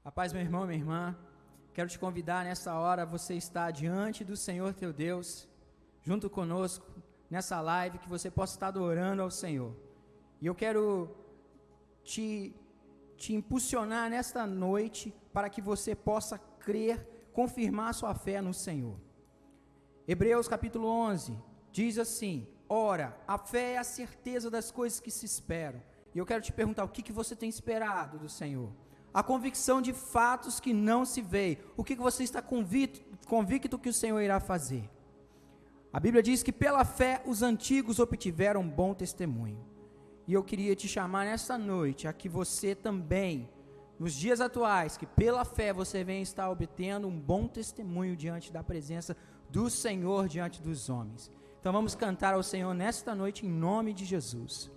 A paz, meu irmão, minha irmã. Quero te convidar nessa hora, você está diante do Senhor teu Deus, junto conosco, nessa live, que você possa estar adorando ao Senhor. E eu quero te impulsionar nesta noite, para que você possa crer, confirmar sua fé no Senhor. Hebreus capítulo 11, diz assim: ora, a fé é a certeza das coisas que se esperam. E eu quero te perguntar, o que você tem esperado do Senhor? A convicção de fatos que não se veem. O que você está convicto que o Senhor irá fazer? A Bíblia diz que pela fé os antigos obtiveram bom testemunho. E eu queria te chamar nessa noite a que você também, nos dias atuais, que pela fé você venha estar obtendo um bom testemunho diante da presença do Senhor, diante dos homens. Então vamos cantar ao Senhor nesta noite em nome de Jesus.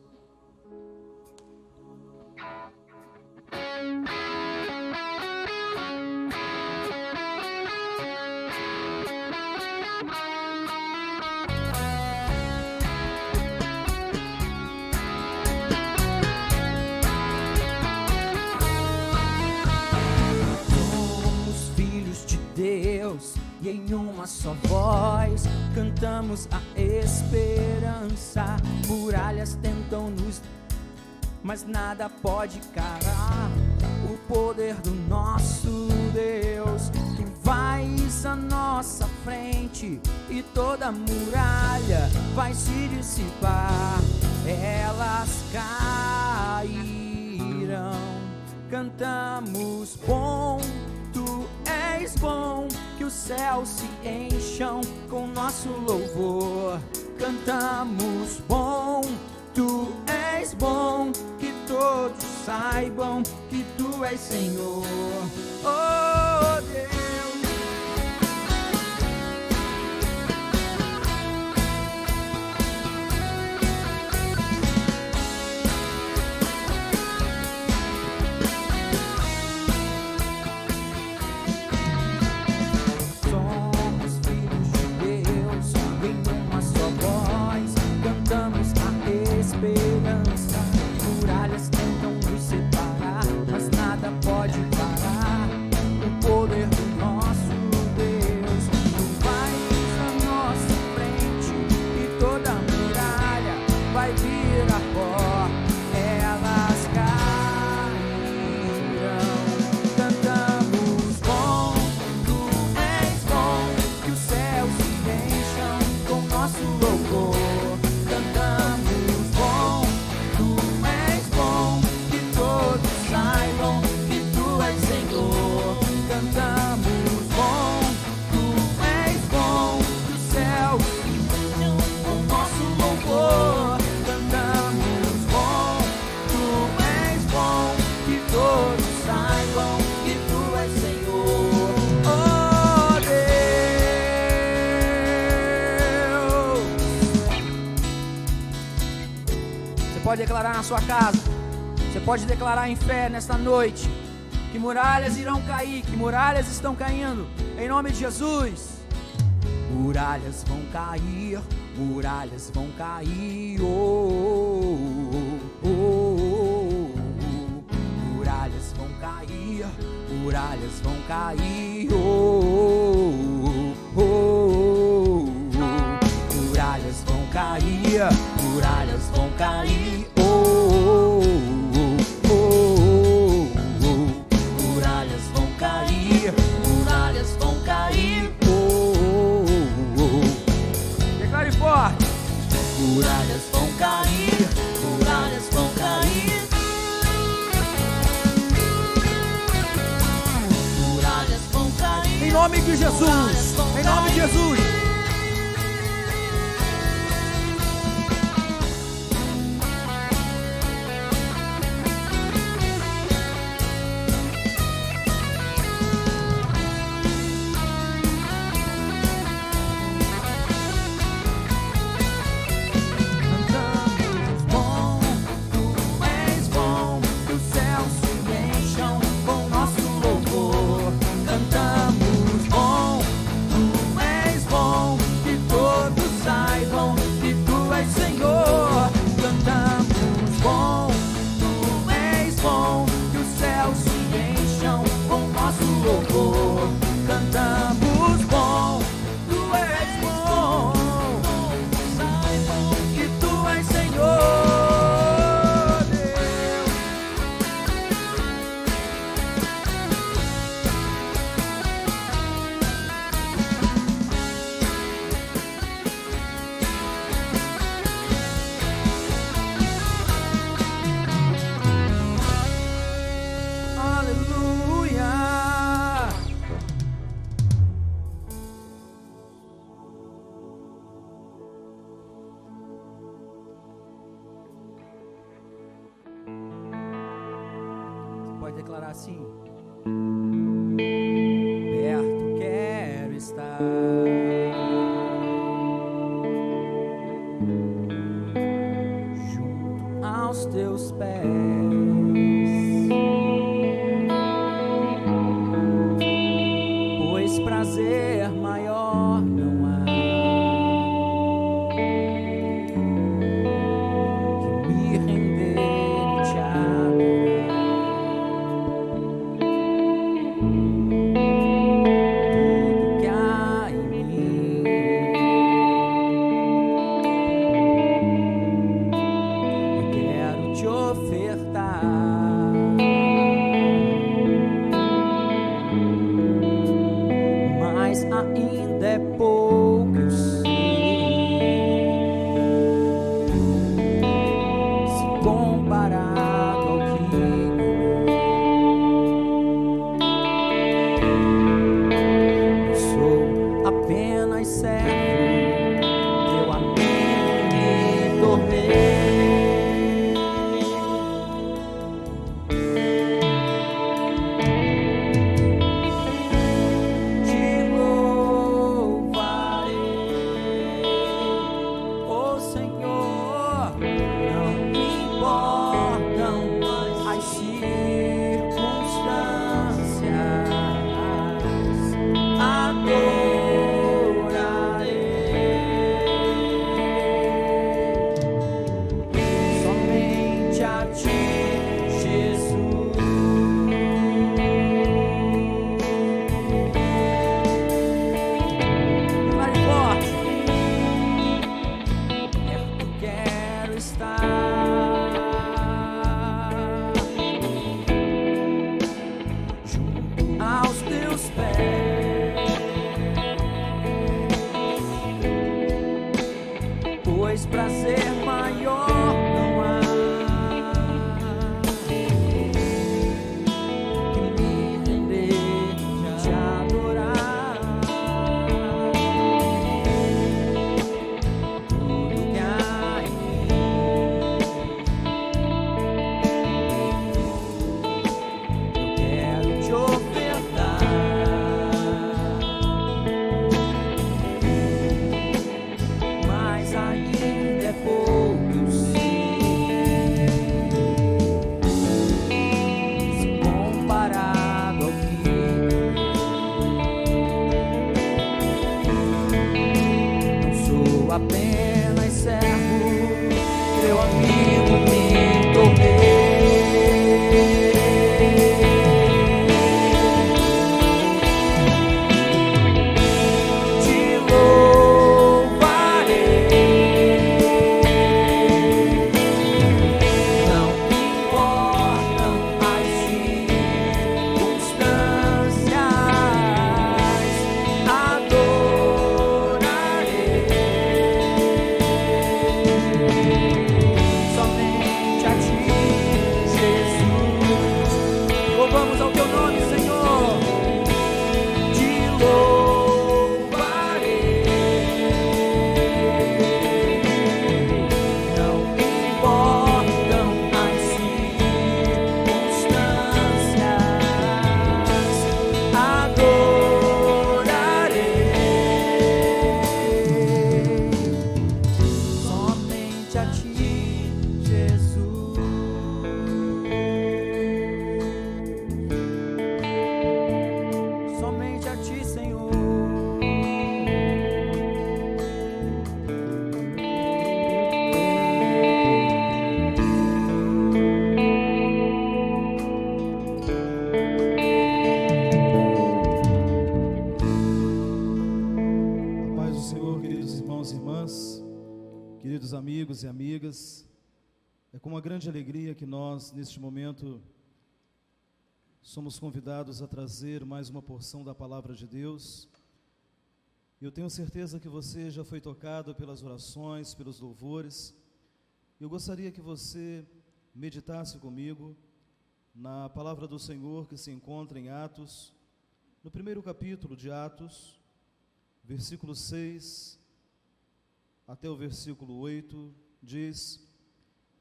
Deus, e em uma só voz cantamos a esperança. Muralhas tentam nos, mas nada pode calar o poder do nosso Deus, que vai à nossa frente e toda muralha vai se dissipar. Elas cairão. Cantamos bom, Tu és bom, que os céus se encham com nosso louvor. Cantamos bom, Tu és bom, que todos saibam que Tu és Senhor. Oh Deus. Esperança, muralhas tentam nos separar, mas nada pode parar o poder do nosso Deus. Tu vais à nossa frente e toda muralha vai virar pó. Elas cairão. Cantamos bom, Tu és bom, que os céus se encham com nosso louvor. Pode declarar na sua casa, você pode declarar em fé nesta noite, que muralhas irão cair, que muralhas estão caindo, em nome de Jesus. Muralhas vão cair, muralhas vão cair, oh, oh, oh, oh. Muralhas vão cair, muralhas vão cair, oh, oh, oh, oh. Muralhas vão cair, muralhas vão cair, oh, oh, oh, oh. Muralhas vão cair, muralhas vão cair, oh, oh, oh. Declare forte. Muralhas vão cair, muralhas vão cair. Muralhas vão cair. Em nome de Jesus, em nome de Jesus. Cantamos bom, Tu és bom. declarar assim: perto quero estar, junto aos teus pés, pois prazer maior não há que me render e te adorar. Tudo que há em mim eu quero te ofertar. Mas ainda é pouco, eu sei, se comparado ao que eu sou apenas servo, teu amigo me tornei. Te louvarei, ó Senhor, não importam as circunstâncias, adorarei somente a ti, Jesus. Mais forte. Perto quero estar, junto aos teus pés, pois prazer maior não há que me render e te adorar. Tudo que há em mim eu quero te ofertar. Mas ainda é pouco, eu sei, se comparado ao que não sou apenas servo, teu amigo me tornei. Te louvarei, não importam as circunstâncias, adorarei somente a ti, Jesus. Louvamos ao teu nome, Senhor. Te louvarei, não importam as circunstâncias, adorarei somente a ti, Jesus. Somente a ti, Senhor. A paz do Senhor, queridos irmãos e irmãs, queridos amigos e amigas, é com uma grande alegria que nós, neste momento, somos convidados a trazer mais uma porção da Palavra de Deus. Eu tenho certeza que você já foi tocado pelas orações, pelos louvores. Eu gostaria que você meditasse comigo na Palavra do Senhor que se encontra em Atos, no primeiro capítulo de Atos, versículo 6 até o versículo 8, diz: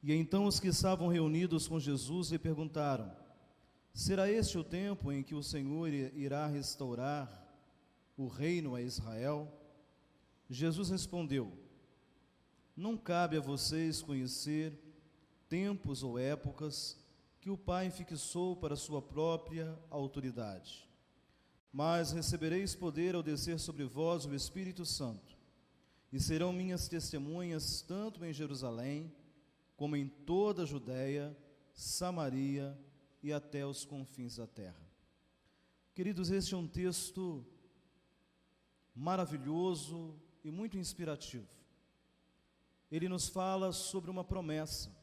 E então os que estavam reunidos com Jesus lhe perguntaram: Será este o tempo em que o Senhor irá restaurar o reino a Israel? Jesus respondeu: Não cabe a vocês conhecer tempos ou épocas que o Pai fixou para sua própria autoridade. Mas recebereis poder ao descer sobre vós o Espírito Santo, e serão minhas testemunhas tanto em Jerusalém, como em toda a Judéia, Samaria e até os confins da terra. Queridos, este é um texto maravilhoso e muito inspirativo. Ele nos fala sobre uma promessa.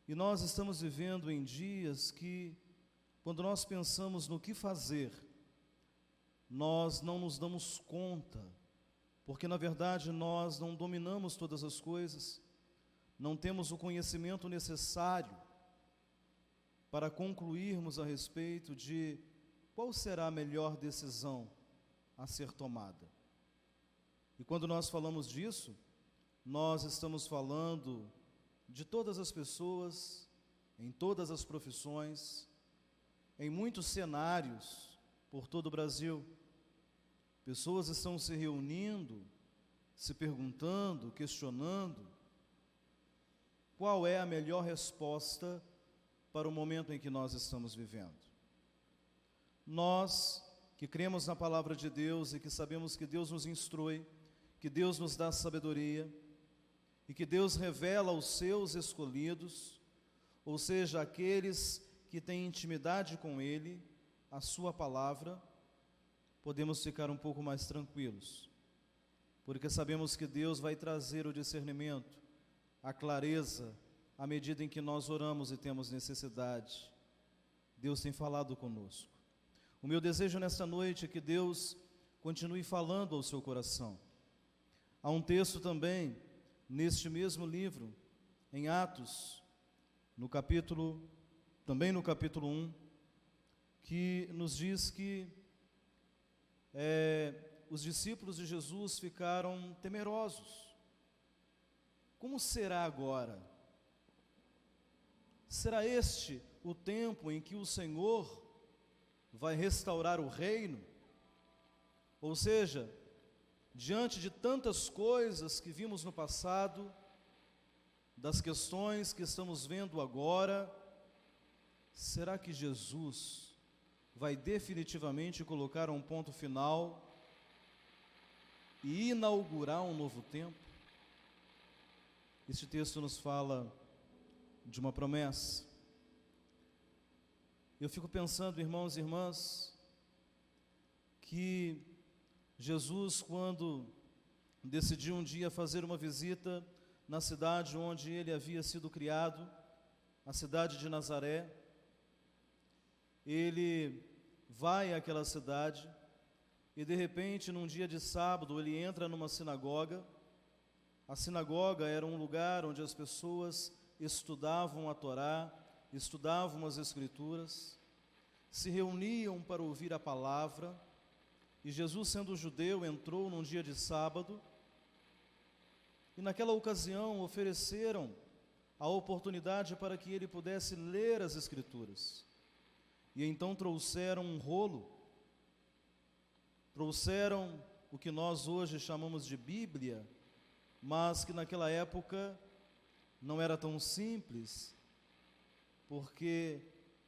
E nós estamos vivendo em dias que, quando nós pensamos no que fazer, nós não nos damos conta, porque na verdade nós não dominamos todas as coisas, não temos o conhecimento necessário para concluirmos a respeito de qual será a melhor decisão a ser tomada. E quando nós falamos disso, nós estamos falando de todas as pessoas, em todas as profissões, em muitos cenários por todo o Brasil. Pessoas estão se reunindo, se perguntando, questionando qual é a melhor resposta para o momento em que nós estamos vivendo. Nós que cremos na palavra de Deus e que sabemos que Deus nos instrui, que Deus nos dá sabedoria e que Deus revela aos seus escolhidos, ou seja, aqueles que têm intimidade com Ele, a sua palavra, podemos ficar um pouco mais tranquilos, porque sabemos que Deus vai trazer o discernimento, a clareza, à medida em que nós oramos e temos necessidade. Deus tem falado conosco. O meu desejo nesta noite é que Deus continue falando ao seu coração. Há um texto também, neste mesmo livro, em Atos, também no capítulo 1, que nos diz que os discípulos de Jesus ficaram temerosos. Como será agora? Será este o tempo em que o Senhor vai restaurar o reino? Ou seja, diante de tantas coisas que vimos no passado, das questões que estamos vendo agora, será que Jesus vai definitivamente colocar um ponto final e inaugurar um novo tempo? Este texto nos fala de uma promessa. Eu fico pensando, irmãos e irmãs, que Jesus, quando decidiu um dia fazer uma visita na cidade onde ele havia sido criado, a cidade de Nazaré, ele vai àquela cidade e de repente, num dia de sábado, ele entra numa sinagoga. A sinagoga era um lugar onde as pessoas estudavam a Torá, estudavam as Escrituras, se reuniam para ouvir a palavra. E Jesus, sendo judeu, entrou num dia de sábado e naquela ocasião ofereceram a oportunidade para que ele pudesse ler as Escrituras. E então trouxeram um rolo, trouxeram o que nós hoje chamamos de Bíblia, mas que naquela época não era tão simples, porque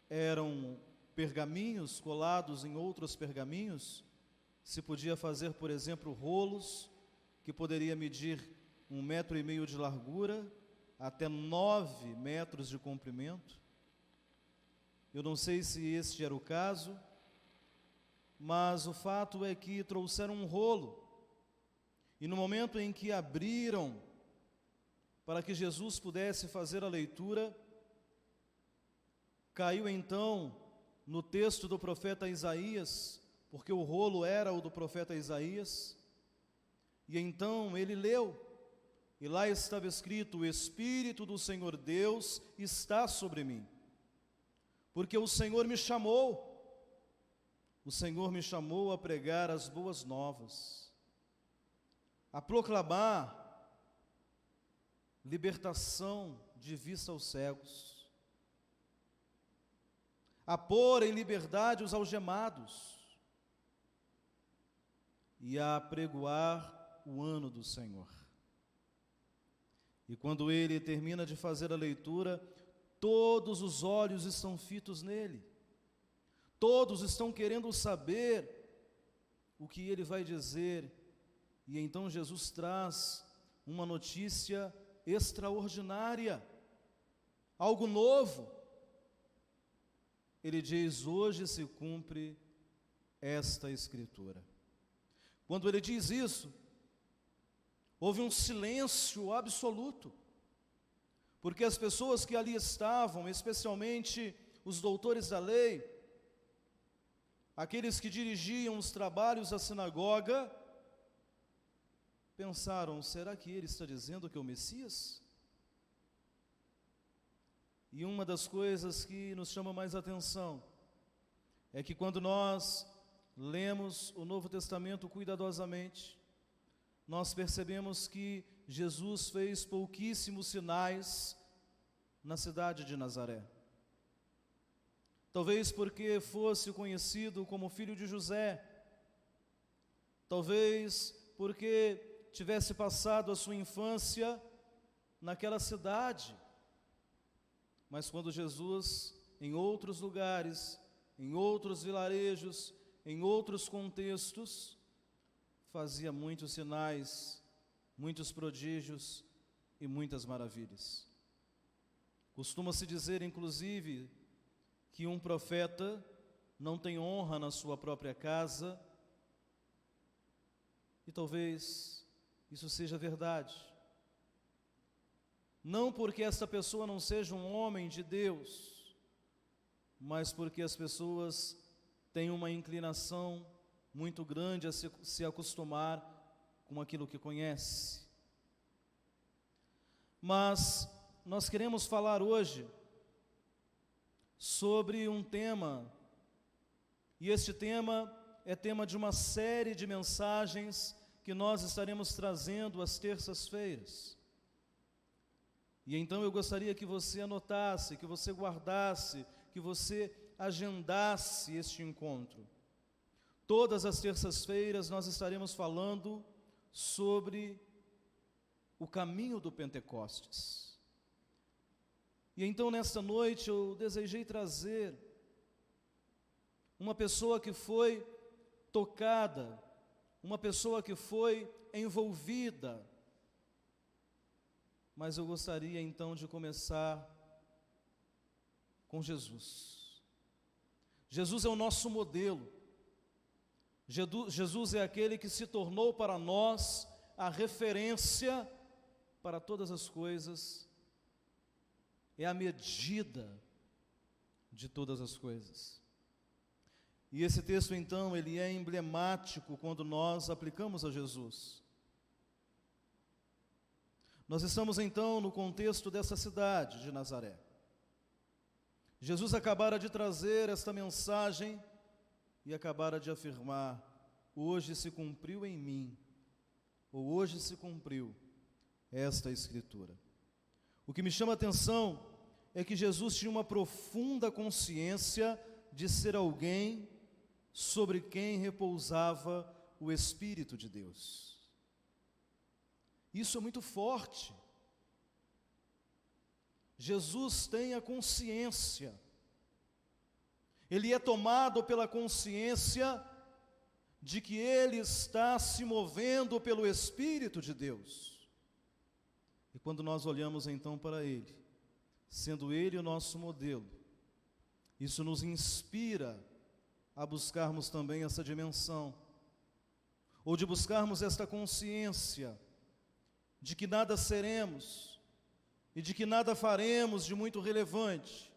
eram pergaminhos colados em outros pergaminhos. Se podia fazer, por exemplo, rolos que poderia medir 1,5 metro de largura até 9 metros de comprimento. Eu não sei se este era o caso, mas o fato é que trouxeram um rolo, e no momento em que abriram para que Jesus pudesse fazer a leitura, caiu então no texto do profeta Isaías, porque o rolo era o do profeta Isaías, e então ele leu, e lá estava escrito: o Espírito do Senhor Deus está sobre mim, porque o Senhor me chamou a pregar as boas novas, a proclamar libertação de vista aos cegos, a pôr em liberdade os algemados e a apregoar o ano do Senhor. E quando ele termina de fazer a leitura, todos os olhos estão fitos nele. Todos estão querendo saber o que ele vai dizer. E então Jesus traz uma notícia extraordinária, algo novo. Ele diz: hoje se cumpre esta Escritura. Quando ele diz isso, houve um silêncio absoluto, porque as pessoas que ali estavam, especialmente os doutores da lei, aqueles que dirigiam os trabalhos da sinagoga, pensaram: será que ele está dizendo que é o Messias? E uma das coisas que nos chama mais atenção é que quando nós lemos o Novo Testamento cuidadosamente, nós percebemos que Jesus fez pouquíssimos sinais na cidade de Nazaré. Talvez porque fosse conhecido como filho de José, talvez porque tivesse passado a sua infância naquela cidade. Mas quando Jesus, em outros lugares, em outros vilarejos, em outros contextos, fazia muitos sinais, muitos prodígios e muitas maravilhas. Costuma-se dizer, inclusive, que um profeta não tem honra na sua própria casa, e talvez isso seja verdade. Não porque esta pessoa não seja um homem de Deus, mas porque as pessoas têm uma inclinação muito grande a se acostumar com aquilo que conhece. Mas nós queremos falar hoje sobre um tema, e este tema é tema de uma série de mensagens que nós estaremos trazendo às terças-feiras. E então eu gostaria que você anotasse, que você guardasse, que você agendasse este encontro. Todas as terças-feiras nós estaremos falando sobre o caminho do Pentecostes. E então nesta noite eu desejei trazer uma pessoa que foi tocada, uma pessoa que foi envolvida. Mas eu gostaria então de começar com Jesus. Jesus é o nosso modelo. Jesus é aquele que se tornou para nós a referência para todas as coisas, é a medida de todas as coisas. E esse texto então, ele é emblemático quando nós aplicamos a Jesus. Nós estamos então no contexto dessa cidade de Nazaré. Jesus acabara de trazer esta mensagem e acabara de afirmar: hoje se cumpriu em mim, ou hoje se cumpriu esta Escritura. O que me chama a atenção é que Jesus tinha uma profunda consciência de ser alguém sobre quem repousava o Espírito de Deus. Isso é muito forte. Jesus tem a consciência. Ele é tomado pela consciência de que ele está se movendo pelo Espírito de Deus. E quando nós olhamos então para ele, sendo ele o nosso modelo, isso nos inspira a buscarmos também essa dimensão, ou de buscarmos esta consciência de que nada seremos e de que nada faremos de muito relevante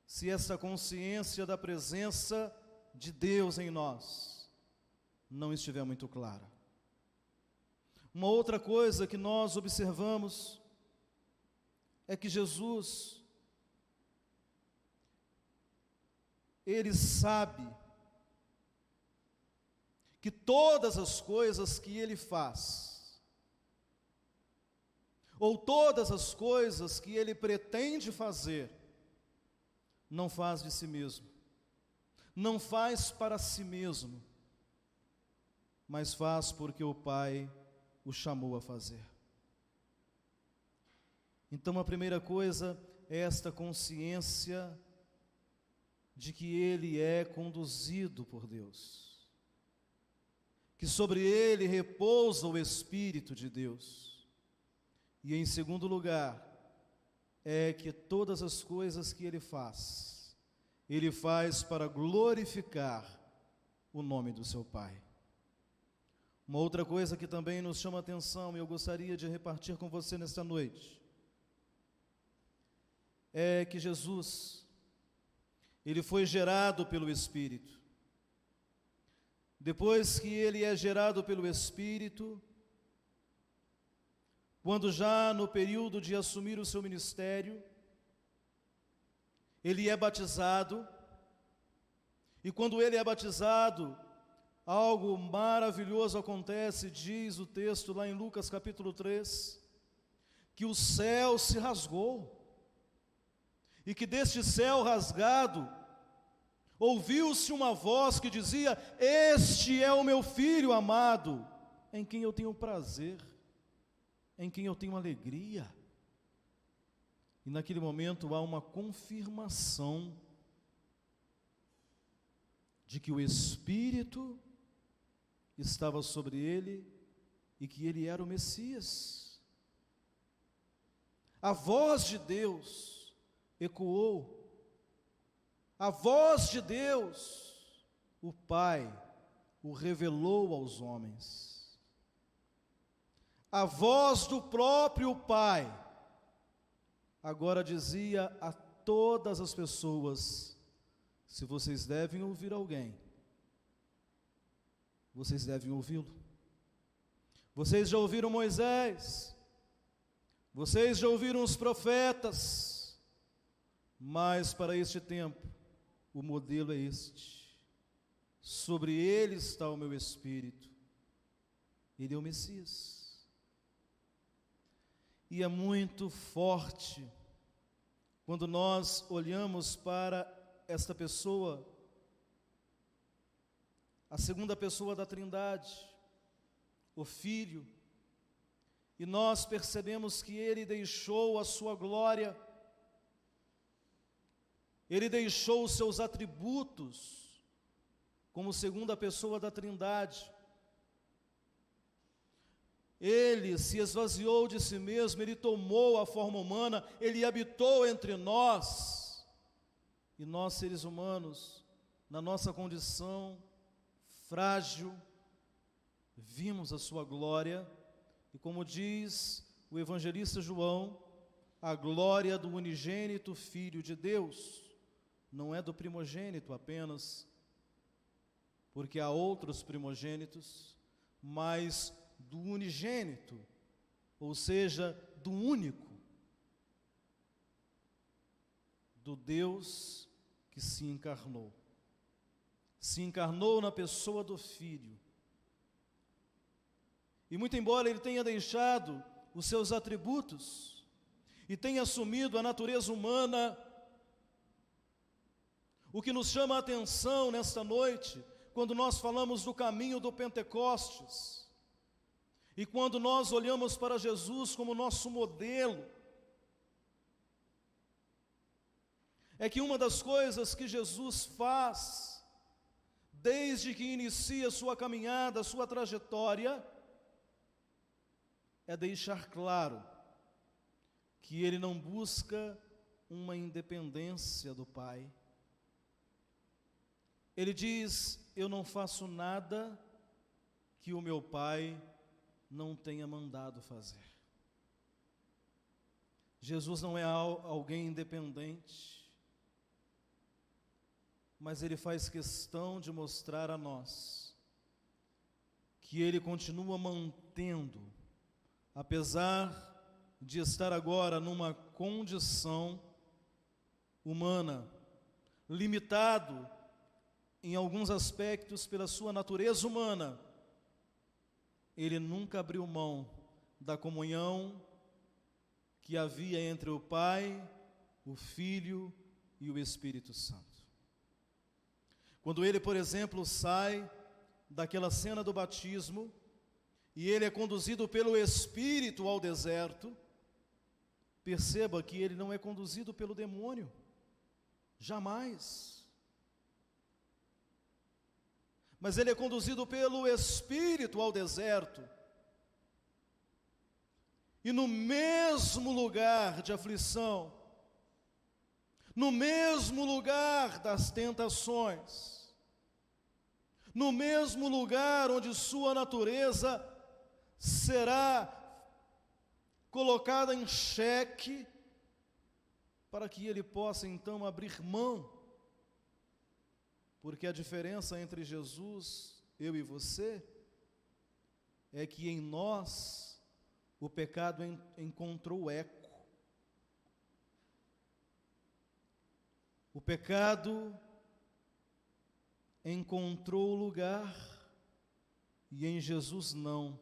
se essa consciência da presença de Deus em nós não estiver muito clara. Uma outra coisa que nós observamos é que Jesus, ele sabe que todas as coisas que ele faz, ou todas as coisas que ele pretende fazer, não faz de si mesmo, não faz para si mesmo, mas faz porque o Pai o chamou a fazer. Então a primeira coisa é esta consciência de que ele é conduzido por Deus, que sobre ele repousa o Espírito de Deus. E em segundo lugar, é que todas as coisas que ele faz para glorificar o nome do seu Pai. Uma outra coisa que também nos chama a atenção, e eu gostaria de repartir com você nesta noite, é que Jesus, ele foi gerado pelo Espírito. Depois que ele é gerado pelo Espírito, quando já no período de assumir o seu ministério, ele é batizado, e quando ele é batizado, algo maravilhoso acontece, diz o texto lá em Lucas capítulo 3, que o céu se rasgou, e que deste céu rasgado, ouviu-se uma voz que dizia: este é o meu Filho amado, em quem eu tenho prazer, em quem eu tenho alegria. E naquele momento há uma confirmação de que o Espírito estava sobre ele e que ele era o Messias. A voz de Deus ecoou, a voz de Deus, o Pai, o revelou aos homens. A voz do próprio Pai agora dizia a todas as pessoas: se vocês devem ouvir alguém, vocês devem ouvi-lo. Vocês já ouviram Moisés, vocês já ouviram os profetas, mas para este tempo, o modelo é este: sobre ele está o meu Espírito, ele é o Messias. E é muito forte quando nós olhamos para esta pessoa, a segunda pessoa da Trindade, o Filho, e nós percebemos que ele deixou a sua glória, ele deixou os seus atributos como segunda pessoa da Trindade. Ele se esvaziou de si mesmo, ele tomou a forma humana, ele habitou entre nós. E nós, seres humanos, na nossa condição frágil, vimos a sua glória, e como diz o evangelista João, a glória do unigênito Filho de Deus, não é do primogênito apenas, porque há outros primogênitos, mas do unigênito, ou seja, do único, do Deus que se encarnou na pessoa do Filho. E muito embora ele tenha deixado os seus atributos e tenha assumido a natureza humana, o que nos chama a atenção nesta noite, quando nós falamos do caminho do Pentecostes, e quando nós olhamos para Jesus como nosso modelo, é que uma das coisas que Jesus faz, desde que inicia sua caminhada, sua trajetória, é deixar claro que ele não busca uma independência do Pai. Ele diz: eu não faço nada que o meu Pai não tenha mandado fazer. Jesus não é alguém independente, mas ele faz questão de mostrar a nós que ele continua mantendo, apesar de estar agora numa condição humana, limitado em alguns aspectos pela sua natureza humana, ele nunca abriu mão da comunhão que havia entre o Pai, o Filho e o Espírito Santo. Quando ele, por exemplo, sai daquela cena do batismo e ele é conduzido pelo Espírito ao deserto, perceba que ele não é conduzido pelo demônio, jamais. Mas ele é conduzido pelo Espírito ao deserto. E no mesmo lugar de aflição, no mesmo lugar das tentações, no mesmo lugar onde sua natureza será colocada em xeque, para que ele possa então abrir mão, porque a diferença entre Jesus, eu e você, é que em nós o pecado encontrou eco. O pecado encontrou lugar e em Jesus não.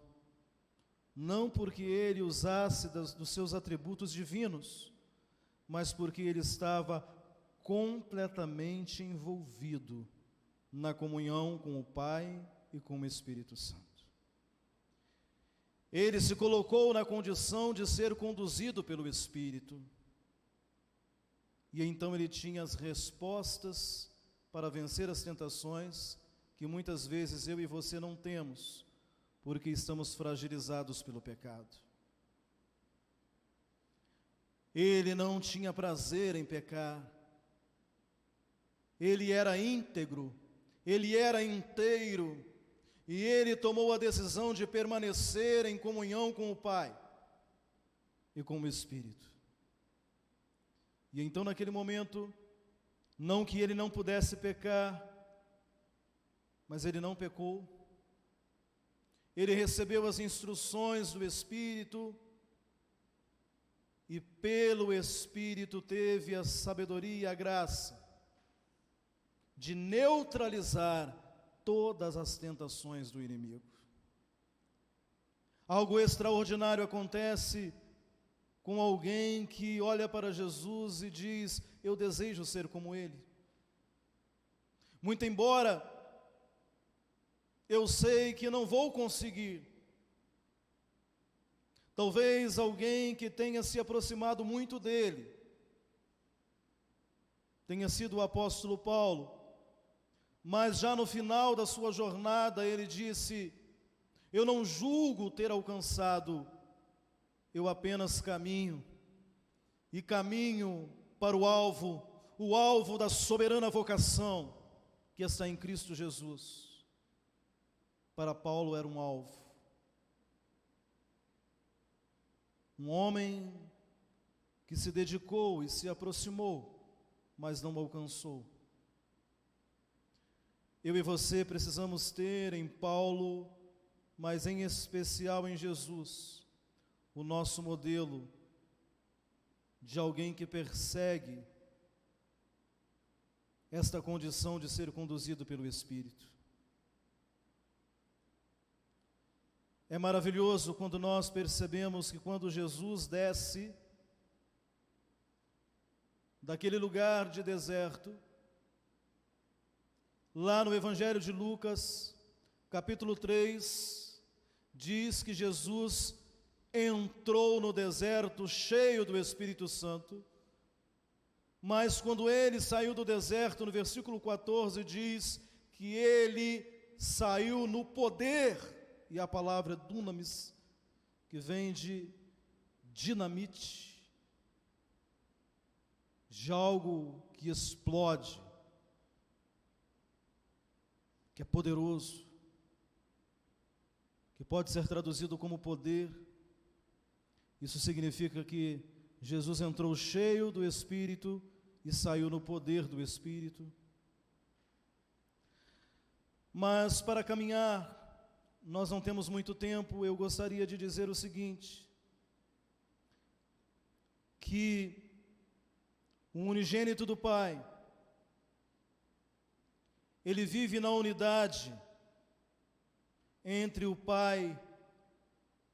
Não porque ele usasse dos seus atributos divinos, mas porque ele estava completamente envolvido na comunhão com o Pai e com o Espírito Santo. Ele se colocou na condição de ser conduzido pelo Espírito. E então ele tinha as respostas para vencer as tentações que muitas vezes eu e você não temos, porque estamos fragilizados pelo pecado. Ele não tinha prazer em pecar. Ele era íntegro, ele era inteiro, e ele tomou a decisão de permanecer em comunhão com o Pai e com o Espírito. E então naquele momento, não que ele não pudesse pecar, mas ele não pecou. Ele recebeu as instruções do Espírito e pelo Espírito teve a sabedoria e a graça de neutralizar todas as tentações do inimigo. Algo extraordinário acontece com alguém que olha para Jesus e diz: eu desejo ser como Ele. Muito embora eu sei que não vou conseguir. Talvez alguém que tenha se aproximado muito dele tenha sido o apóstolo Paulo, mas já no final da sua jornada ele disse: eu não julgo ter alcançado, eu apenas caminho, e caminho para o alvo da soberana vocação que está em Cristo Jesus. Para Paulo era um alvo. Um homem que se dedicou e se aproximou, mas não alcançou. Eu e você precisamos ter em Paulo, mas em especial em Jesus, o nosso modelo de alguém que persegue esta condição de ser conduzido pelo Espírito. É maravilhoso quando nós percebemos que quando Jesus desce daquele lugar de deserto, lá no Evangelho de Lucas, capítulo 3, diz que Jesus entrou no deserto cheio do Espírito Santo, mas quando ele saiu do deserto, no versículo 14 diz que ele saiu no poder, e a palavra dunamis, que vem de dinamite, de algo que explode, que é poderoso, que pode ser traduzido como poder. Isso significa que Jesus entrou cheio do Espírito e saiu no poder do Espírito. Mas para caminhar, nós não temos muito tempo. Eu gostaria de dizer o seguinte: que o unigênito do Pai, ele vive na unidade entre o Pai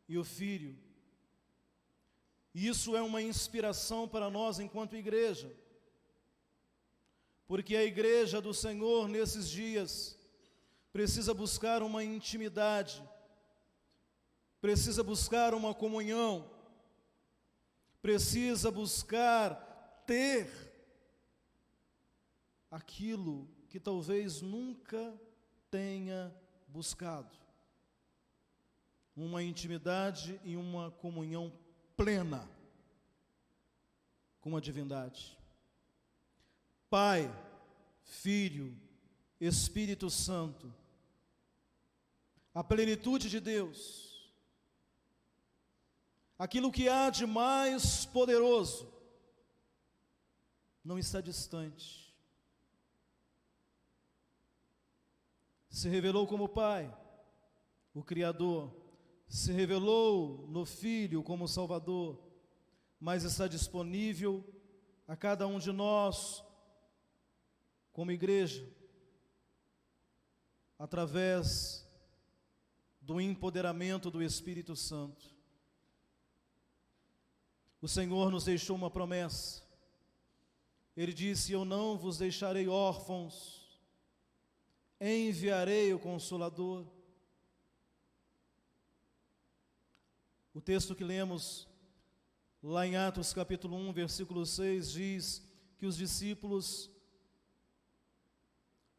e o Filho. E isso é uma inspiração para nós enquanto igreja. porque a igreja do Senhor nesses dias precisa buscar uma intimidade, precisa buscar uma comunhão, precisa buscar ter aquilo que talvez nunca tenha buscado. Uma intimidade e uma comunhão plena com a divindade. Pai, Filho, Espírito Santo, a plenitude de Deus, aquilo que há de mais poderoso, não está distante. Se revelou como Pai, o Criador, se revelou no Filho como Salvador, mas está disponível a cada um de nós, como igreja, através do empoderamento do Espírito Santo. O Senhor nos deixou uma promessa. Ele disse: eu não vos deixarei órfãos, enviarei o Consolador. O texto que lemos lá em Atos capítulo 1, versículo 6, diz que os discípulos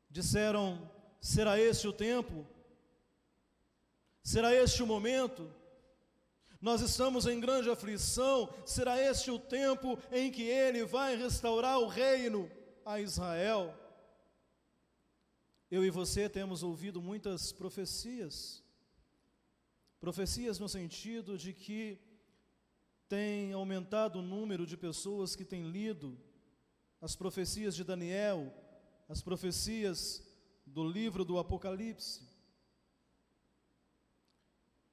disseram: será este o tempo? Será este o momento? Nós estamos em grande aflição. Será este o tempo em que Ele vai restaurar o reino a Israel? Eu e você temos ouvido muitas profecias. Profecias no sentido de que tem aumentado o número de pessoas que têm lido as profecias de Daniel, as profecias do livro do Apocalipse.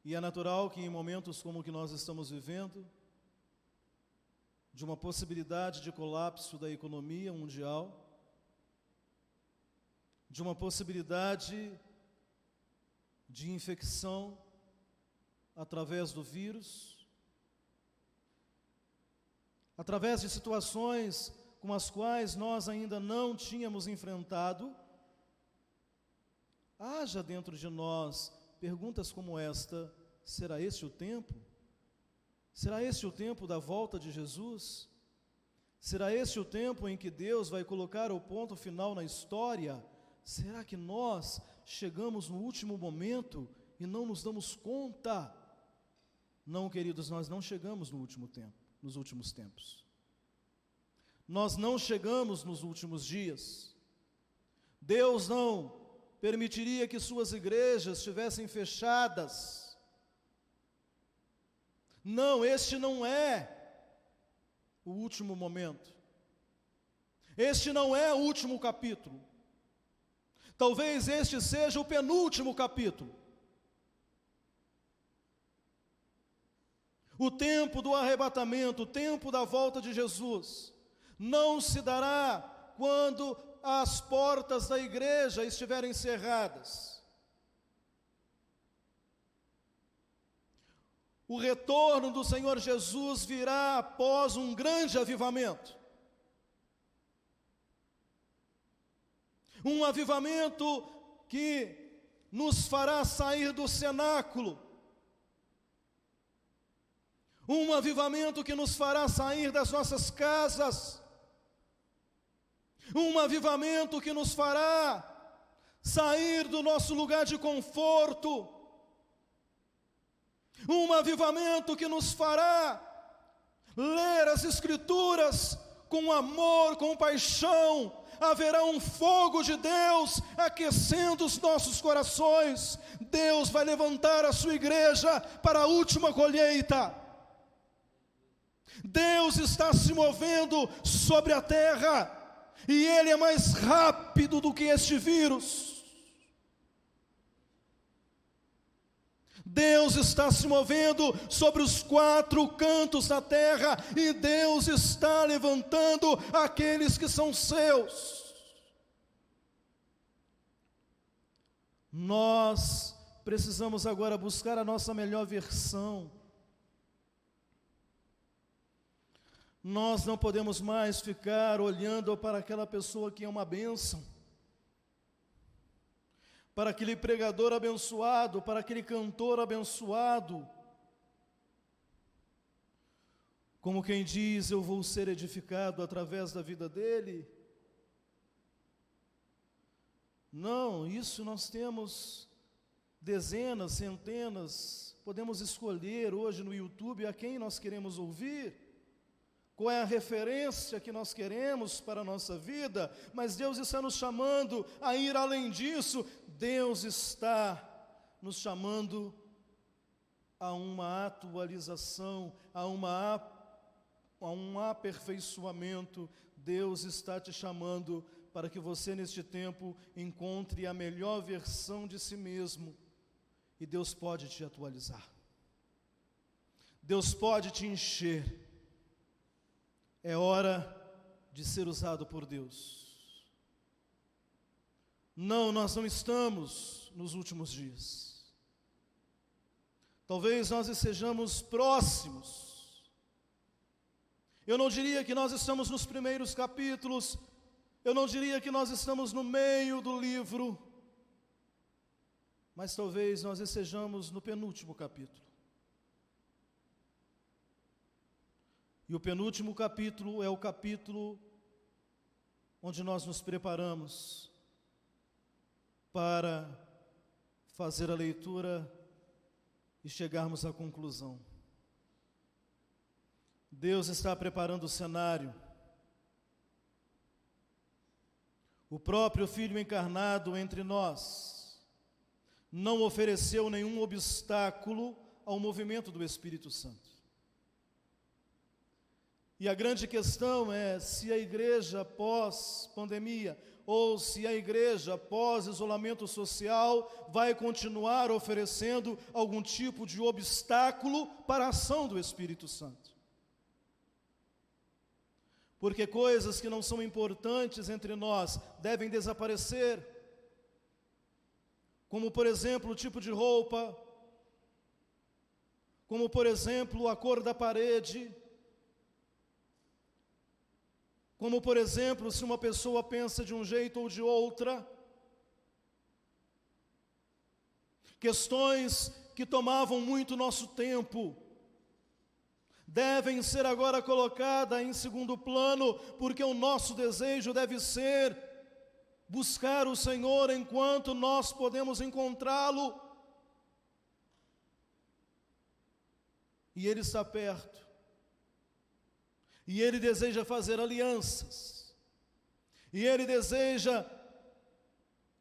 E é natural que em momentos como o que nós estamos vivendo, de uma possibilidade de colapso da economia mundial, de uma possibilidade de infecção através do vírus, através de situações com as quais nós ainda não tínhamos enfrentado, haja dentro de nós perguntas como esta: será este o tempo? Será este o tempo da volta de Jesus? Será este o tempo em que Deus vai colocar o ponto final na história? Será que nós chegamos no último momento e não nos damos conta? Não, queridos, nós não chegamos no último tempo, nos últimos tempos. Nós não chegamos nos últimos dias. Deus não permitiria que suas igrejas estivessem fechadas. Não, este não é o último momento. Este não é o último capítulo. Talvez este seja o penúltimo capítulo. O tempo do arrebatamento, o tempo da volta de Jesus, não se dará quando as portas da igreja estiverem cerradas. O retorno do Senhor Jesus virá após um grande avivamento. Um avivamento que nos fará sair do cenáculo. Um avivamento que nos fará sair das nossas casas. Um avivamento que nos fará sair do nosso lugar de conforto. Um avivamento que nos fará ler as Escrituras com amor, com paixão. Haverá um fogo de Deus aquecendo os nossos corações. Deus vai levantar a sua igreja para a última colheita. Deus está se movendo sobre a terra, e Ele é mais rápido do que este vírus. Deus está se movendo sobre os 4 cantos da terra, e Deus está levantando aqueles que são seus. Nós precisamos agora buscar a nossa melhor versão. Nós não podemos mais ficar olhando para aquela pessoa que é uma bênção, para aquele pregador abençoado, para aquele cantor abençoado, como quem diz, eu vou ser edificado através da vida dele. Não, isso nós temos dezenas, centenas, podemos escolher hoje no YouTube a quem nós queremos ouvir, qual é a referência que nós queremos para a nossa vida, mas Deus está nos chamando a ir além disso. Deus está nos chamando a uma atualização, a um aperfeiçoamento. Deus está te chamando para que você neste tempo encontre a melhor versão de si mesmo, e Deus pode te atualizar, Deus pode te encher. É hora de ser usado por Deus. Não, nós não estamos nos últimos dias. Talvez nós estejamos próximos. Eu não diria que nós estamos nos primeiros capítulos, eu não diria que nós estamos no meio do livro, mas talvez nós estejamos no penúltimo capítulo. E o penúltimo capítulo é o capítulo onde nós nos preparamos para fazer a leitura e chegarmos à conclusão. Deus está preparando o cenário. O próprio Filho encarnado entre nós não ofereceu nenhum obstáculo ao movimento do Espírito Santo. E a grande questão é se a igreja pós-pandemia, ou se a igreja pós-isolamento social vai continuar oferecendo algum tipo de obstáculo para a ação do Espírito Santo. Porque coisas que não são importantes entre nós devem desaparecer, como por exemplo o tipo de roupa, como por exemplo a cor da parede, como por exemplo se uma pessoa pensa de um jeito ou de outra. Questões que tomavam muito nosso tempo devem ser agora colocadas em segundo plano, porque o nosso desejo deve ser buscar o Senhor enquanto nós podemos encontrá-lo. E Ele está perto. E Ele deseja fazer alianças. E Ele deseja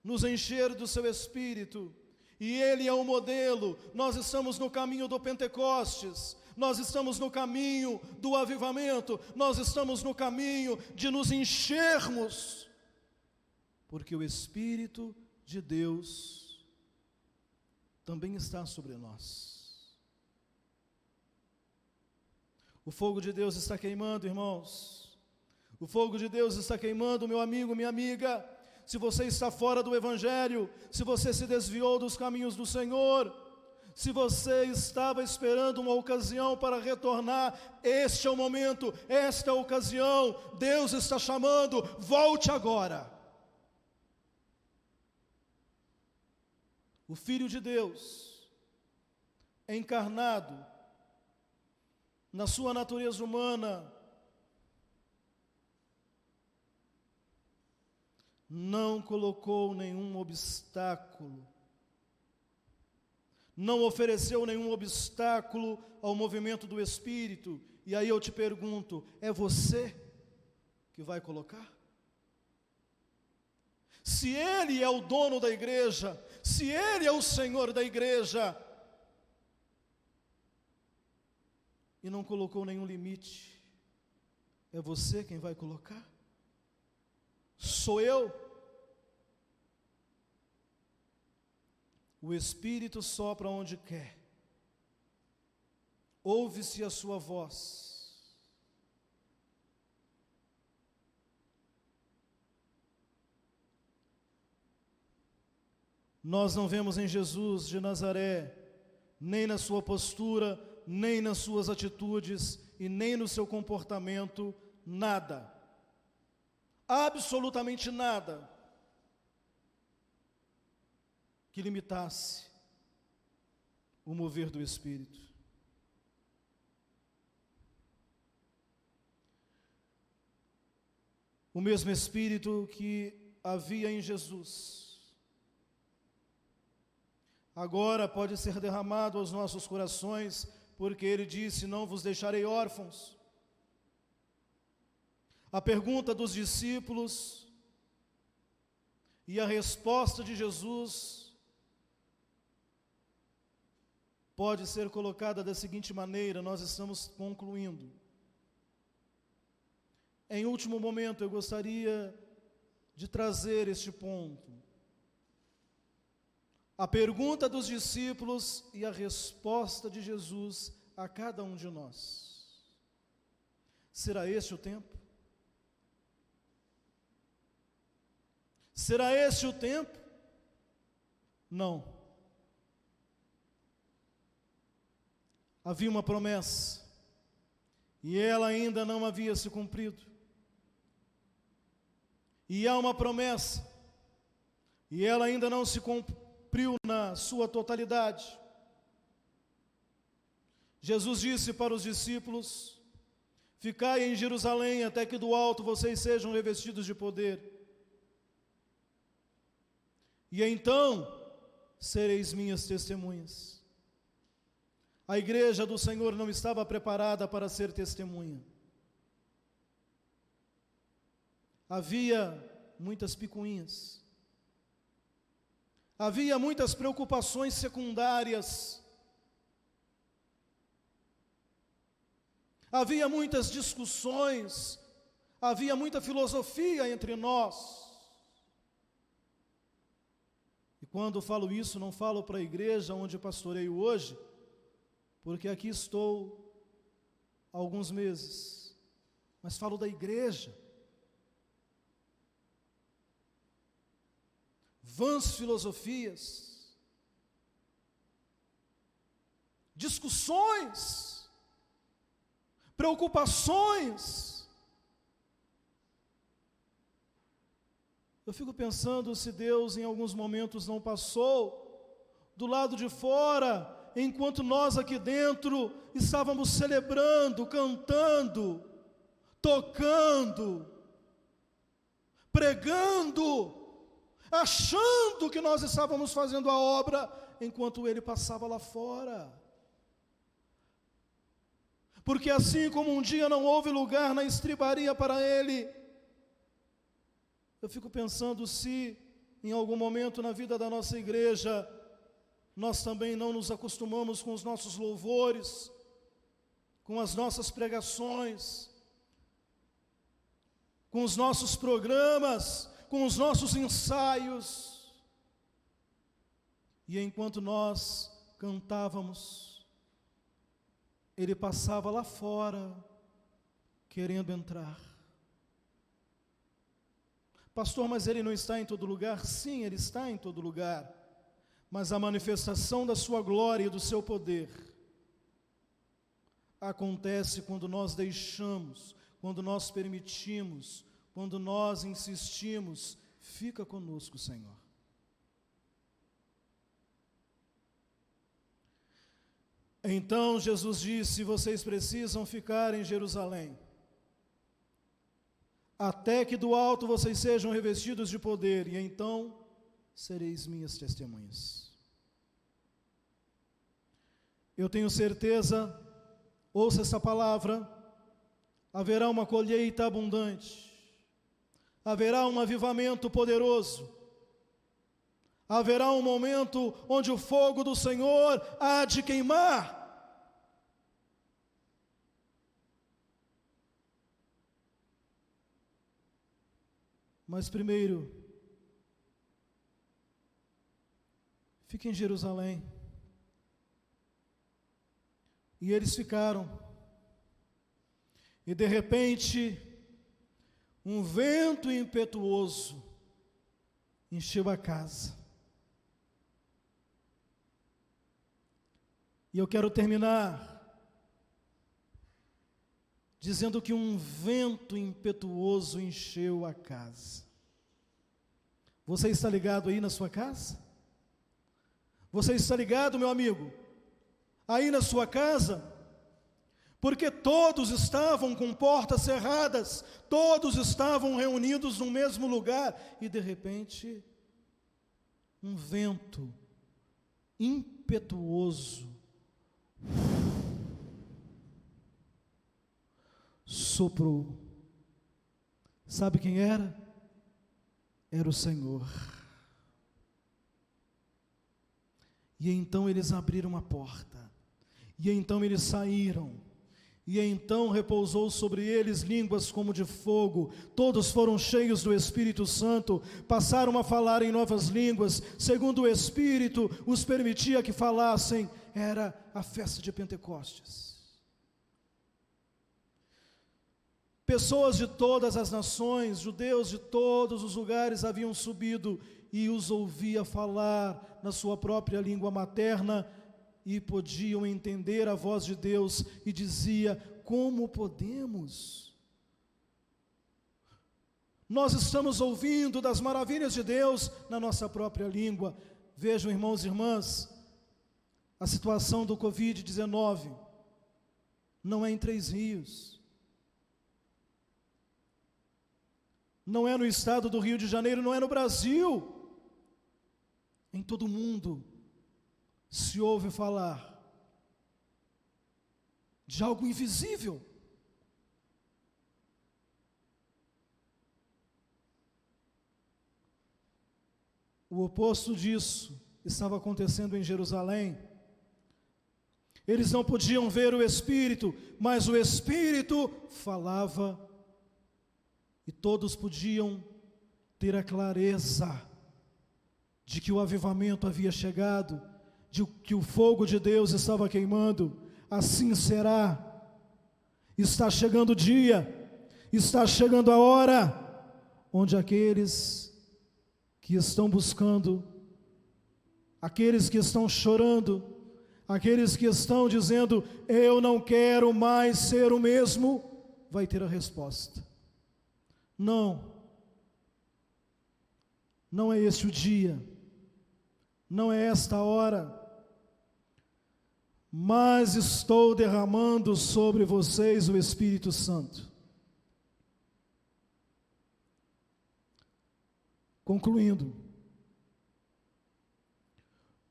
nos encher do Seu Espírito. E Ele é o modelo. Nós estamos no caminho do Pentecostes. Nós estamos no caminho do avivamento. Nós estamos no caminho de nos enchermos. Porque o Espírito de Deus também está sobre nós. O fogo de Deus está queimando, irmãos. O fogo de Deus está queimando, meu amigo, minha amiga. Se você está fora do Evangelho, se você se desviou dos caminhos do Senhor, se você estava esperando uma ocasião para retornar, este é o momento, esta é a ocasião. Deus está chamando, volte agora. O Filho de Deus, encarnado, na sua natureza humana, não colocou nenhum obstáculo, não ofereceu nenhum obstáculo ao movimento do Espírito. E aí eu te pergunto, é você que vai colocar? Se Ele é o dono da igreja, se Ele é o Senhor da igreja, e não colocou nenhum limite, é você quem vai colocar? Sou eu? O Espírito sopra onde quer, ouve-se a sua voz. Nós não vemos em Jesus de Nazaré, nem na sua postura, nem nas suas atitudes, e nem no seu comportamento nada. Absolutamente nada que limitasse o mover do Espírito. O mesmo Espírito que havia em Jesus, agora pode ser derramado aos nossos corações, porque Ele disse: não vos deixarei órfãos. A pergunta dos discípulos e a resposta de Jesus pode ser colocada da seguinte maneira: nós estamos concluindo. Em último momento, eu gostaria de trazer este ponto. A pergunta dos discípulos e a resposta de Jesus a cada um de nós. Será este o tempo? Será este o tempo? Não. Havia uma promessa, e ela ainda não havia se cumprido. E há uma promessa, e ela ainda não se cumpriu na sua totalidade. Jesus disse para os discípulos: ficai em Jerusalém até que do alto vocês sejam revestidos de poder. E então sereis minhas testemunhas. A igreja do Senhor não estava preparada para ser testemunha. Havia muitas picuinhas. Havia muitas preocupações secundárias. Havia muitas discussões. Havia muita filosofia entre nós. E quando falo isso, não falo para a igreja onde pastoreio hoje, porque aqui estou há alguns meses, mas falo da igreja. Vãs filosofias, discussões, preocupações. Eu fico pensando se Deus em alguns momentos não passou do lado de fora, enquanto nós aqui dentro estávamos celebrando, cantando, tocando, pregando, achando que nós estávamos fazendo a obra, enquanto Ele passava lá fora. Porque assim como um dia não houve lugar na estribaria para Ele, eu fico pensando se em algum momento na vida da nossa igreja, nós também não nos acostumamos com os nossos louvores, com as nossas pregações, com os nossos programas, com os nossos ensaios. E enquanto nós cantávamos, Ele passava lá fora, querendo entrar. Pastor, mas Ele não está em todo lugar? Sim, Ele está em todo lugar. Mas a manifestação da sua glória e do seu poder acontece quando nós deixamos, quando nós permitimos, quando nós insistimos: fica conosco, Senhor. Então Jesus disse: vocês precisam ficar em Jerusalém, até que do alto vocês sejam revestidos de poder, e então sereis minhas testemunhas. Eu tenho certeza, ouça essa palavra, haverá uma colheita abundante, haverá um avivamento poderoso, haverá um momento onde o fogo do Senhor há de queimar. Mas primeiro, fique em Jerusalém. E eles ficaram. E de repente, um vento impetuoso encheu a casa. E eu quero terminar dizendo que um vento impetuoso encheu a casa. Você está ligado aí na sua casa? Você está ligado, meu amigo, aí na sua casa? Porque todos estavam com portas cerradas, todos estavam reunidos no mesmo lugar, e de repente, um vento impetuoso soprou. Sabe quem era? Era o Senhor. E então eles abriram a porta, e então eles saíram, e então repousou sobre eles línguas como de fogo, todos foram cheios do Espírito Santo, passaram a falar em novas línguas, segundo o Espírito os permitia que falassem. Era a festa de Pentecostes. Pessoas de todas as nações, judeus de todos os lugares haviam subido e os ouvia falar na sua própria língua materna, e podiam entender a voz de Deus, e dizia: como podemos? Nós estamos ouvindo das maravilhas de Deus na nossa própria língua. Vejam, irmãos e irmãs, a situação do Covid-19 não é em Três Rios, não é no estado do Rio de Janeiro, não é no Brasil. Em todo o mundo se ouve falar de algo invisível. O oposto disso estava acontecendo em Jerusalém. Eles não podiam ver o Espírito, mas o Espírito falava, e todos podiam ter a clareza de que o avivamento havia chegado, de que o fogo de Deus estava queimando. Assim será. Está chegando o dia, está chegando a hora, onde aqueles que estão buscando, aqueles que estão chorando, aqueles que estão dizendo: eu não quero mais ser o mesmo, vai ter a resposta. Não é este o dia, não é esta a hora, mas estou derramando sobre vocês o Espírito Santo. Concluindo,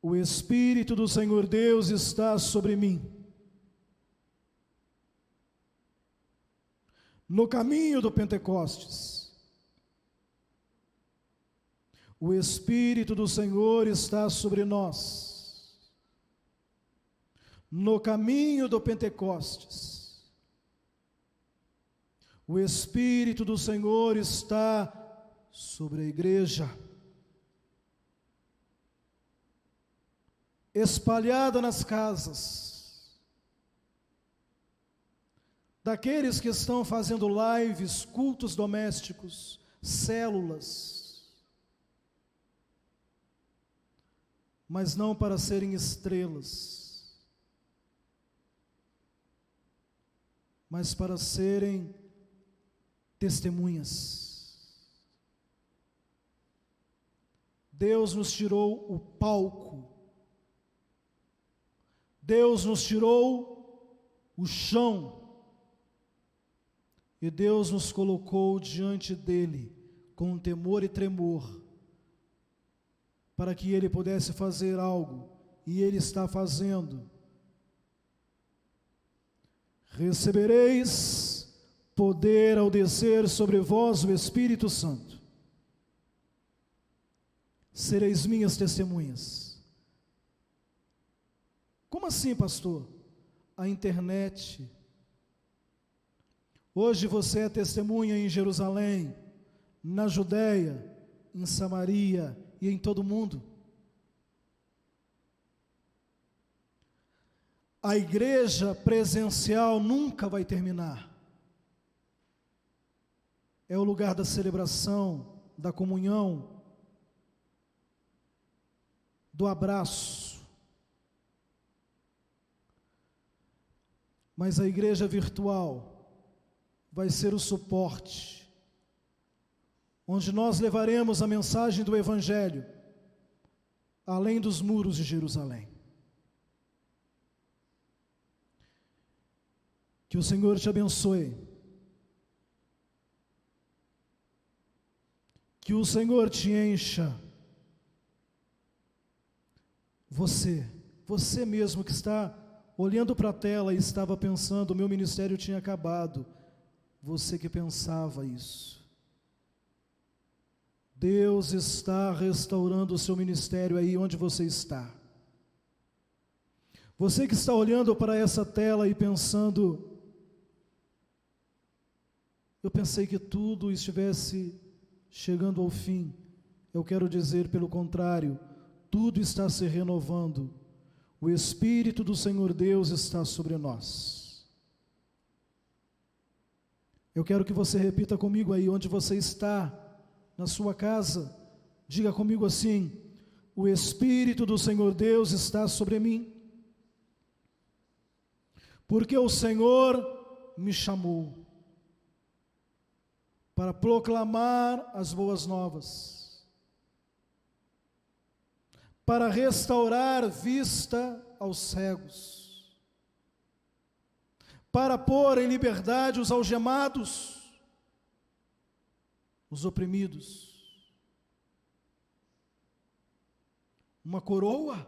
o Espírito do Senhor Deus está sobre mim. No caminho do Pentecostes, o Espírito do Senhor está sobre nós. No caminho do Pentecostes, o Espírito do Senhor está sobre a igreja, espalhada nas casas, daqueles que estão fazendo lives, cultos domésticos, células, mas não para serem estrelas, mas para serem testemunhas. Deus nos tirou o palco, Deus nos tirou o chão, e Deus nos colocou diante dele com temor e tremor, para que ele pudesse fazer algo, e ele está fazendo. Recebereis poder ao descer sobre vós o Espírito Santo. Sereis minhas testemunhas. Como assim, pastor? A internet. Hoje você é testemunha em Jerusalém, na Judéia, em Samaria e em todo o mundo. A igreja presencial nunca vai terminar. É o lugar da celebração, da comunhão, do abraço. Mas a igreja virtual vai ser o suporte, onde nós levaremos a mensagem do Evangelho além dos muros de Jerusalém. Que o Senhor te abençoe. Que o Senhor te encha. Você mesmo que está olhando para a tela e estava pensando, o meu ministério tinha acabado. Você que pensava isso. Deus está restaurando o seu ministério aí onde você está. Você que está olhando para essa tela e pensando, eu pensei que tudo estivesse chegando ao fim. Eu quero dizer, pelo contrário, tudo está se renovando. O Espírito do Senhor Deus está sobre nós. Eu quero que você repita comigo aí onde você está, na sua casa. Diga comigo assim: o Espírito do Senhor Deus está sobre mim, porque o Senhor me chamou para proclamar as boas novas, para restaurar vista aos cegos, para pôr em liberdade os algemados, os oprimidos, uma coroa,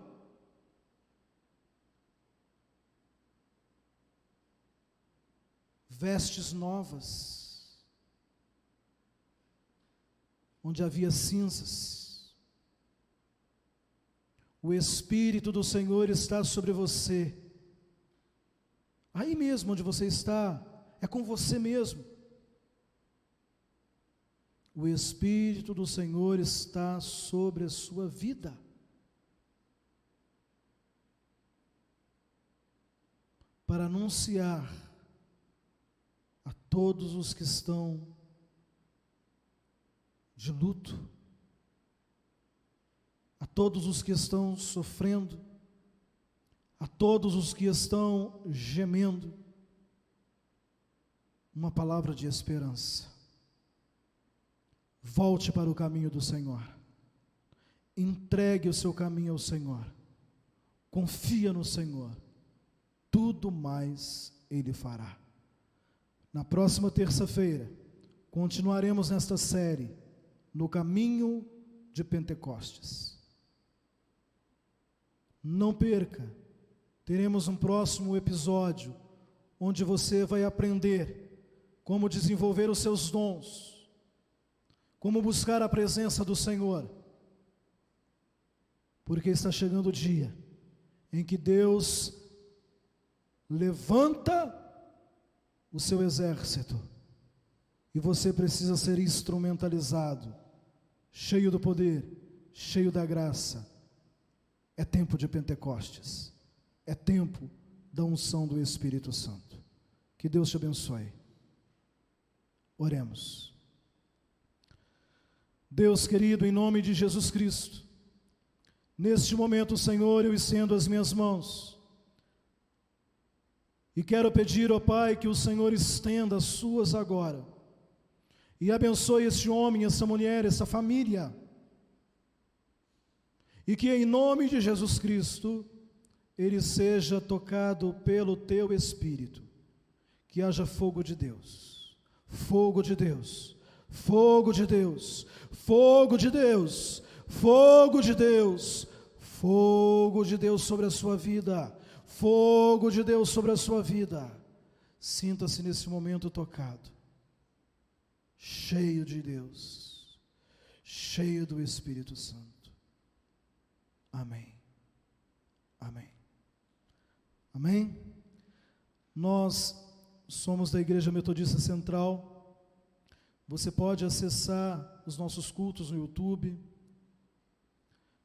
vestes novas, onde havia cinzas. O Espírito do Senhor está sobre você. Aí mesmo onde você está, é com você mesmo. O Espírito do Senhor está sobre a sua vida. Para anunciar a todos os que estão de luto, a todos os que estão sofrendo, a todos os que estão gemendo, uma palavra de esperança. Volte para o caminho do Senhor, entregue o seu caminho ao Senhor, confia no Senhor, tudo mais Ele fará. Na próxima terça-feira, continuaremos nesta série, no caminho de Pentecostes. Não perca, teremos um próximo episódio, onde você vai aprender como desenvolver os seus dons, como buscar a presença do Senhor, porque está chegando o dia em que Deus levanta o seu exército, e você precisa ser instrumentalizado, cheio do poder, cheio da graça. É tempo de Pentecostes, é tempo da unção do Espírito Santo. Que Deus te abençoe. Oremos. Deus querido, em nome de Jesus Cristo, neste momento, Senhor, eu estendo as minhas mãos e quero pedir ao Pai que o Senhor estenda as suas agora e abençoe este homem, essa mulher, essa família, e que em nome de Jesus Cristo ele seja tocado pelo teu Espírito, que haja fogo de Deus, fogo de Deus, fogo de Deus, fogo de Deus, fogo de Deus, fogo de Deus sobre a sua vida, fogo de Deus sobre a sua vida. Sinta-se nesse momento tocado, cheio de Deus, cheio do Espírito Santo. Amém. Amém. Amém? Nós somos da Igreja Metodista Central. Você pode acessar os nossos cultos no YouTube.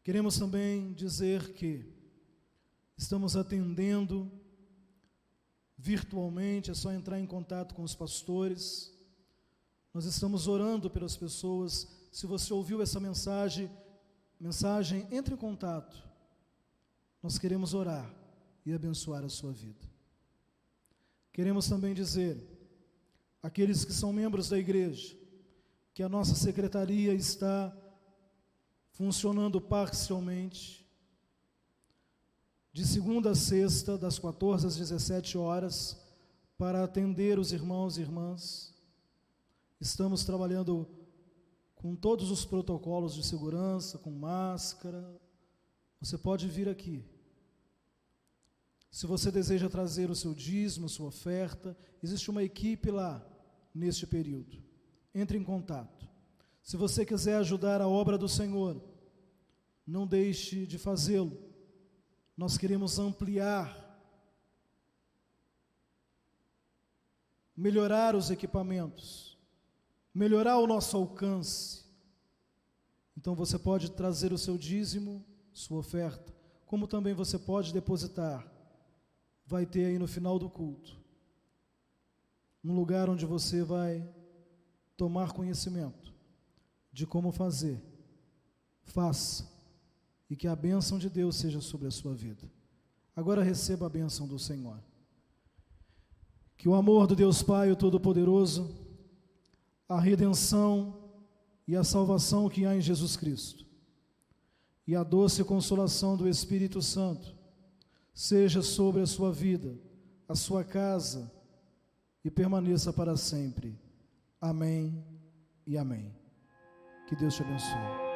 Queremos também dizer que estamos atendendo virtualmente, é só entrar em contato com os pastores. Nós estamos orando pelas pessoas. Se você ouviu essa mensagem, entre em contato. Nós queremos orar e abençoar a sua vida. Queremos também dizer aqueles que são membros da igreja, que a nossa secretaria está funcionando parcialmente, de segunda a sexta, das 14 às 17 horas, para atender os irmãos e irmãs. Estamos trabalhando com todos os protocolos de segurança, com máscara. Você pode vir aqui. Se você deseja trazer o seu dízimo, sua oferta, existe uma equipe lá neste período. Entre em contato. Se você quiser ajudar a obra do Senhor, não deixe de fazê-lo. Nós queremos ampliar, melhorar os equipamentos, melhorar o nosso alcance. Então você pode trazer o seu dízimo, sua oferta, como também você pode depositar. Vai ter aí no final do culto um lugar onde você vai tomar conhecimento de como fazer. Faça, e que a bênção de Deus seja sobre a sua vida. Agora receba a bênção do Senhor. Que o amor do Deus Pai, o Todo-Poderoso, a redenção e a salvação que há em Jesus Cristo, e a doce consolação do Espírito Santo, seja sobre a sua vida, a sua casa, e permaneça para sempre. Amém e amém. Que Deus te abençoe.